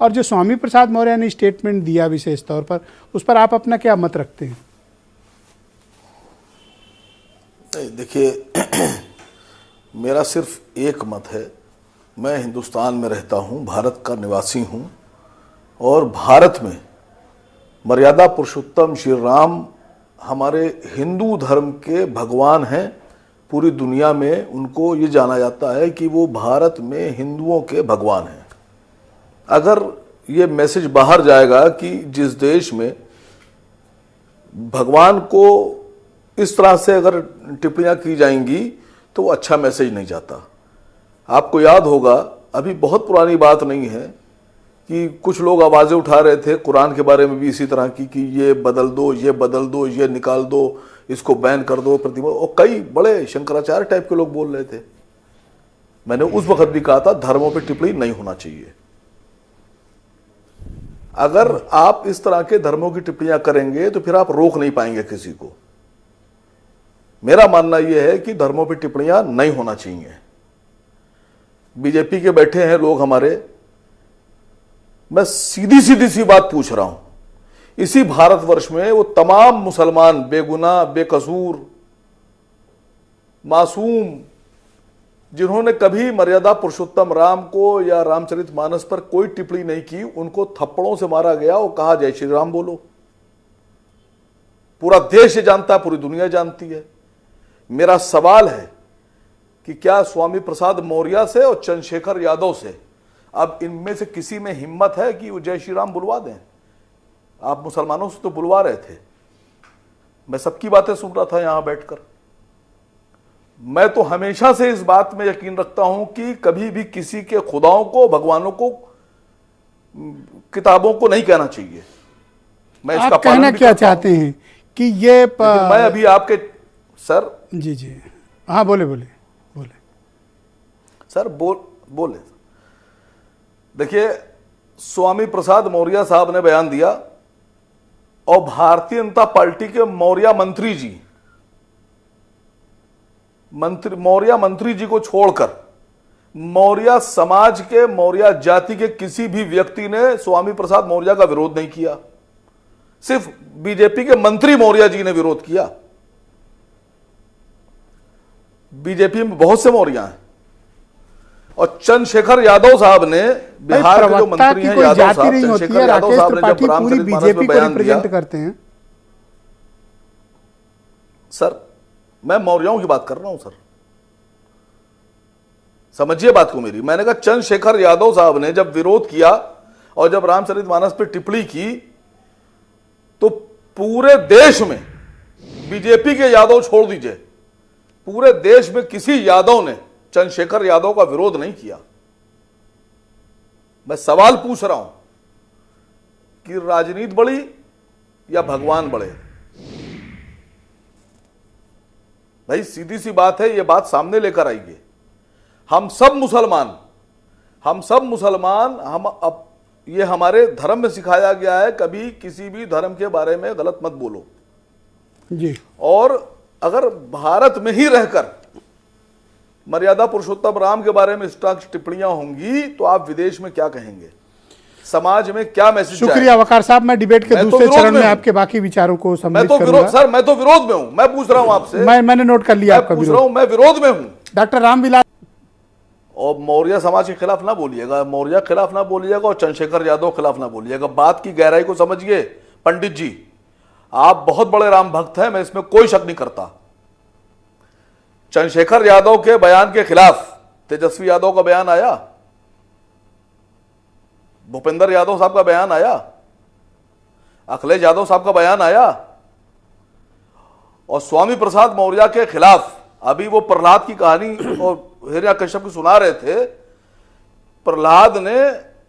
और जो स्वामी प्रसाद मौर्य ने स्टेटमेंट दिया विशेष तौर पर, उस पर आप अपना क्या मत रखते हैं? देखिए, मेरा सिर्फ एक मत है। मैं हिंदुस्तान में रहता हूँ, भारत का निवासी हूँ, और भारत में मर्यादा पुरुषोत्तम श्री राम हमारे हिंदू धर्म के भगवान हैं। पूरी दुनिया में उनको ये जाना जाता है कि वो भारत में हिंदुओं के भगवान हैं। अगर ये मैसेज बाहर जाएगा कि जिस देश में भगवान को इस तरह से अगर टिप्पणियां की जाएंगी तो वो अच्छा मैसेज नहीं जाता। आपको याद होगा, अभी बहुत पुरानी बात नहीं है कि कुछ लोग आवाज़ें उठा रहे थे कुरान के बारे में भी इसी तरह की कि ये बदल दो, ये बदल दो, ये निकाल दो, इसको बैन कर दो, प्रतिमा, और कई बड़े शंकराचार्य टाइप के लोग बोल रहे थे। मैंने उस वक्त भी कहा था धर्मों पे टिप्पणी नहीं होना चाहिए। अगर आप इस तरह के धर्मों की टिप्पणियां करेंगे तो फिर आप रोक नहीं पाएंगे किसी को। मेरा मानना यह है कि धर्मों पे टिप्पणियां नहीं होना चाहिए। बीजेपी के बैठे हैं लोग हमारे, मैं सीधी सीधी सी बात पूछ रहा हूं, इसी भारतवर्ष में वो तमाम मुसलमान बेगुनाह, बेकसूर, मासूम, जिन्होंने कभी मर्यादा पुरुषोत्तम राम को या रामचरितमानस पर कोई टिप्पणी नहीं की, उनको थप्पड़ों से मारा गया और कहा जय श्री राम बोलो। पूरा देश ये जानता है, पूरी दुनिया जानती है। मेरा सवाल है कि क्या स्वामी प्रसाद मौर्य से और चंद्रशेखर यादव से अब इनमें से किसी में हिम्मत है कि वो जय श्री राम बुलवा दें? आप मुसलमानों से तो बुलवा रहे थे, मैं सबकी बातें सुन रहा था यहां बैठकर। मैं तो हमेशा से इस बात में यकीन रखता हूं कि कभी भी किसी के खुदाओं को, भगवानों को, किताबों को नहीं कहना चाहिए। मैं इसका आप कहना क्या चाहते हैं कि ये मैं अभी आपके सर जी हाँ बोले सर बोले। देखिए, स्वामी प्रसाद मौर्य साहब ने बयान दिया और भारतीय जनता पार्टी के मौर्य मंत्री जी को छोड़कर मौर्य समाज के, मौर्य जाति के किसी भी व्यक्ति ने स्वामी प्रसाद मौर्य का विरोध नहीं किया। सिर्फ बीजेपी के मंत्री मौर्य जी ने विरोध किया। बीजेपी में बहुत से मौर्य हैं, और चंद्रशेखर यादव साहब ने, बिहार के जो मंत्री हैं यादव साहब, चंद्रशेखर यादव साहब ने जब रामचरितमानस में बयान दिया करते हैं। सर, मैं मौर्यों की बात कर रहा हूं सर, समझिए बात को मेरी। मैंने कहा चंद्रशेखर यादव साहब ने जब विरोध किया और जब रामचरितमानस पे टिप्पणी की तो पूरे देश में, बीजेपी के यादव छोड़ दीजिए, पूरे देश में किसी यादव ने चंद्रशेखर यादव का विरोध नहीं किया। मैं सवाल पूछ रहा हूं कि राजनीति बड़ी या भगवान बड़े? भाई सीधी सी बात है, यह बात सामने लेकर आइए। हम सब मुसलमान, हम अब ये हमारे धर्म में सिखाया गया है कभी किसी भी धर्म के बारे में गलत मत बोलो जी। और अगर भारत में ही रहकर मर्यादा पुरुषोत्तम राम के बारे में इस तरह की टिप्पणियां होंगी तो आप विदेश में क्या कहेंगे, समाज में क्या मैसेज? शुक्रिया वकार साहब, मैं डिबेट के दूसरे चरण में आपके बाकी विचारों को सम्मिलित करूंगा। सर, मैं तो विरोध में हूं, मैं पूछ रहा हूं आपसे। मैंने नोट कर लिया आपका विरोध। मैं विरोध में हूं। डॉक्टर रामविलास, और मौर्य समाज के खिलाफ ना बोलिएगा, मौर्य खिलाफ ना बोलिएगा और चंद्रशेखर यादव खिलाफ ना बोलिएगा। बात की गहराई को समझिए पंडित जी, आप बहुत बड़े राम भक्त हैं, मैं इसमें कोई शक नहीं करता। चंद्रशेखर यादव के बयान के खिलाफ तेजस्वी यादव का बयान आया, भूपेंद्र यादव साहब का बयान आया, अखिलेश यादव साहब का बयान आया, और स्वामी प्रसाद मौर्य के खिलाफ अभी वो प्रहलाद की कहानी और हिरण्यकश्यप की सुना रहे थे। प्रहलाद ने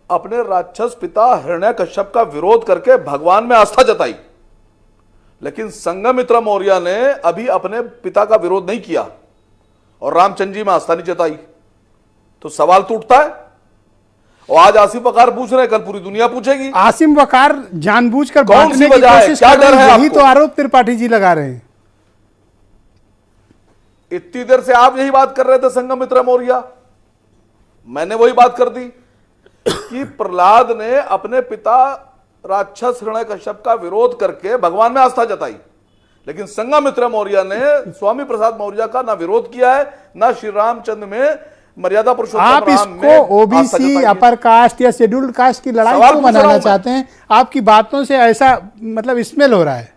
अपने राक्षस पिता हिरण्यकश्यप का विरोध करके भगवान में आस्था जताई, लेकिन संघमित्रा मौर्य ने अभी अपने पिता का विरोध नहीं किया और रामचंद्र जी में आस्था नहीं जताई। तो सवाल तो उठता है। और आज आसिम वकार पूछ रहे हैं, कल पूरी दुनिया पूछेगी। आसिम वकार जानबूझकर बांटने की कोशिश कर रहे हैं, यही तो आरोप त्रिपाठी जी लगा रहे हैं। इतनी देर से आप यही बात कर रहे थे संघमित्रा मौर्य, मैंने वही बात कर दी। कि प्रहलाद ने अपने पिता राक्षस हिरण्यकश्यप का विरोध करके भगवान में आस्था जताई, लेकिन संघमित्रा मौर्य ने स्वामी प्रसाद मौर्य का ना विरोध किया है, ना श्री रामचंद्र में मर्यादा पुरुषोत्तम आप राम में इसको ओबीसी, अपर कास्ट या शेड्यूल्ड कास्ट की लड़ाई क्यों बनाना चाहते हैं? आपकी बातों से ऐसा मतलब स्मेल हो रहा है।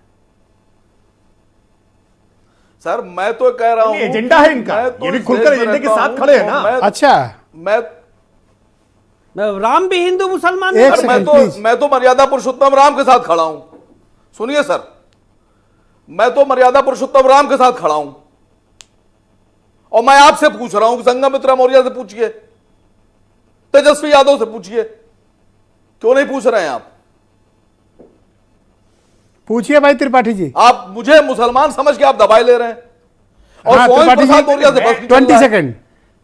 सर मैं तो कह रहा हूं एजेंडा है इनका, ये भी खुलकर एजेंडे के साथ खड़े हैं ना। अच्छा, मैं राम भी हिंदू मुसलमान एक नहीं। सेकंड, मैं तो मर्यादा पुरुषोत्तम राम के साथ खड़ा हूं। सुनिए सर, मैं तो मर्यादा पुरुषोत्तम राम के साथ खड़ा हूं, और मैं आपसे पूछ रहा हूं कि संघमित्रा मौर्य से पूछिए, तेजस्वी यादव से पूछिए, क्यों नहीं पूछ रहे हैं आप? पूछिए भाई त्रिपाठी जी। आप मुझे मुसलमान समझ के आप दबाए ले रहे हैं, और हाँ, स्वामी त्रिपाठी प्रसाद जी, मौर्य से बस 20 सेकंड।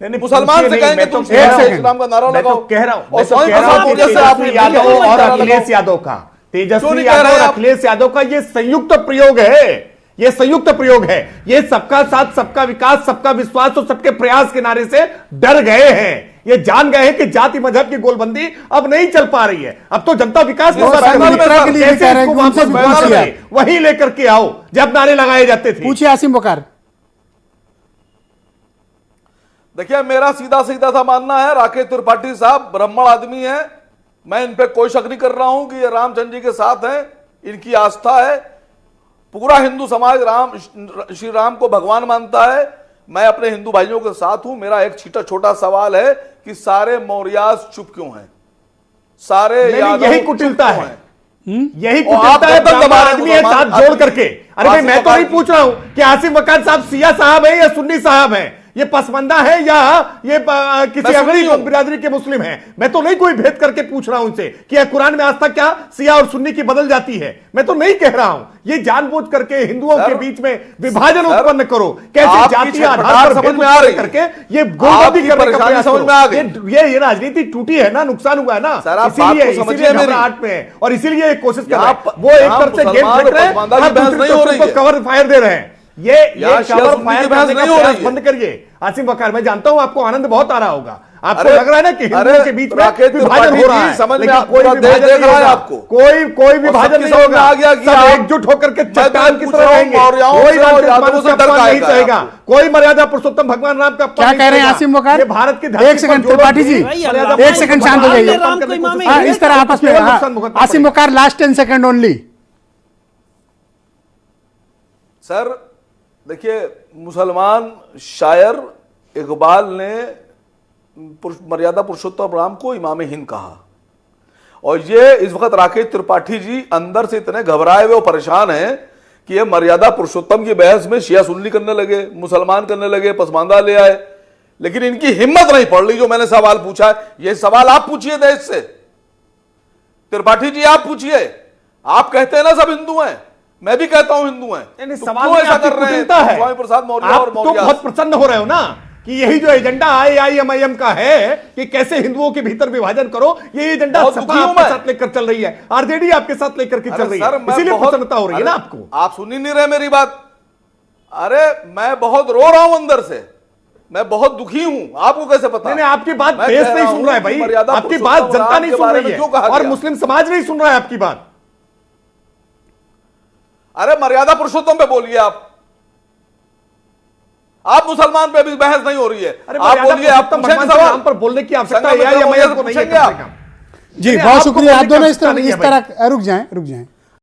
मुसलमान से कहेंगे तुम एक सेकंड। इस्लाम का नारा मैं तो लगाओ, कह रहा हूं, और मैं तो स्वामी कह रहा प्रसाद हूं कि मौर्य से आप तेजस्वी यादव और अखिलेश यादव का, क्यों तेजस्वी नहीं कह रहे यादव और आप? अखिलेश यादव का ये संयुक्त प्रयोग है, ये संयुक्त प्रयोग है। ये सबका साथ, सबका विकास, सबका विश्वास और सबके प्रयास के नारे से डर गए हैं। ये जान गए हैं कि जाति मजहब की गोलबंदी अब नहीं चल पा रही है। अब तो जनता विकास के साथ संघमित्रा के लिए भी कह रहे हैं कि उनसे भी पूछिए। वही लेकर के आओ जब नारे लगाए जाते थे। पूछिए आसिम बकार। देखिए, मेरा सीधा सीधा सा मानना है, राकेश त्रिपाठी साहब ब्राह्मण आदमी है, मैं इन पे कोई शक नहीं कर रहा हूं कि ये रामचंद्र जी के साथ हैं, इनकी आस्था है। पूरा हिंदू समाज श्री राम को भगवान मानता है। मैं अपने हिंदू भाइयों के साथ हूं। मेरा एक छोटा सवाल है कि सारे मौर्यास चुप क्यों हैं? सारे यादव यही कुटिलता है, यही और आप कुटिलता है। गर्दन दबा रहे हैं आदमी है साथ मुसलमान जोड़ करके। अरे भाई, मैं तो नहीं पूछ रहा हूं कि आसिम वकार साहब सिया साहब है या सुन्नी साहब है, ये पसमंदा है या ये किसी अगली बिरादरी के मुस्लिम है। मैं तो नहीं कोई भेद करके पूछ रहा हूं उनसे कि कुरान में आस्था क्या सिया और सुन्नी की बदल जाती है। मैं तो नहीं कह रहा हूं। ये जानबूझ करके हिंदुओं के बीच में विभाजन उत्पन्न करो, कैसे जातीय आधार पर समझ में आ रही करके ये गोलबंदी करने का प्रयास करो। ये राजनीति टूटी है ना, नुकसान हुआ है ना, इसीलिए घबराहट में है और इसीलिए ये कोशिश कर रहे हैं। वो एक तरफ से गेम खेल रहे हैं, कवर फायर दे रहे हैं। ये कवर फायर करने का प्रयास बंद करिए। आसिम वकार, मैं जानता हूं आपको आनंद बहुत आ रहा होगा, आपको लग रहा है ना कि हिंदुओं के बीच में विभाजन हो रहा है, समझ में कोई विभाजन नहीं होगा, आपको कोई विभाजन नहीं होगा। सब एकजुट होकर के चट्टान की तरह रहेंगे, कोई नहीं सहेगा, कोई मर्यादा पुरुषोत्तम भगवान राम का। क्या कह रहे हैं आसिम वकार? ये भारत की एक सेकंड त्रिपाठी जी, एक सेकंड शांत हो जाइए। हाँ, इस तरह आपस में आसिम वकार, लास्ट 10 सेकंड ओनली। सर देखिए, मुसलमान शायर इकबाल ने मर्यादा पुरुषोत्तम राम को इमाम हिंद कहा, और ये इस वक्त राकेश त्रिपाठी जी अंदर से इतने घबराए हुए और परेशान हैं कि ये मर्यादा पुरुषोत्तम की बहस में शिया सुन्नी करने लगे, मुसलमान करने लगे, पसमानदा ले आए। लेकिन इनकी हिम्मत नहीं पड़ रही। जो मैंने सवाल पूछा है, ये सवाल आप पूछिए देश से, त्रिपाठी जी आप पूछिए। आप कहते हैं ना सब हिंदू हैं, मैं भी कहता हूं हिंदू हैं, तो सवाल क्यों ऐसा कर रहे हैं है? स्वामी प्रसाद मौर्य आप और तो मौर्य? बहुत प्रसन्न हो रहे हो ना कि यही जो एजेंडा AIMIM का है कि कैसे हिंदुओं के भीतर विभाजन करो, ये एजेंडा सपा आपके साथ लेकर चल रही है, आरजेडी आपके साथ लेकर के चल रही है, इसीलिए प्रसन्नता हो रही है ना आपको। आप सुन ही नहीं रहे मेरी बात। अरे मैं बहुत रो रहा हूं अंदर से, मैं बहुत दुखी हूं। आपको कैसे पता? नहीं, आपकी बात देश नहीं सुन रहा है भाई, आपकी बात जनता नहीं सुन रही है और मुस्लिम समाज नहीं सुन रहा है आपकी बात। अरे मर्यादा पुरुषोत्तम पे बोलिए आप मुसलमान पे भी बहस नहीं हो रही है। आप बोलिए, आप पूछेंगे सवाल पर बोलने की आवश्यकता AIMIM को नहीं है। जी बहुत शुक्रिया। आप दोनों इस तरह रुक जाएं।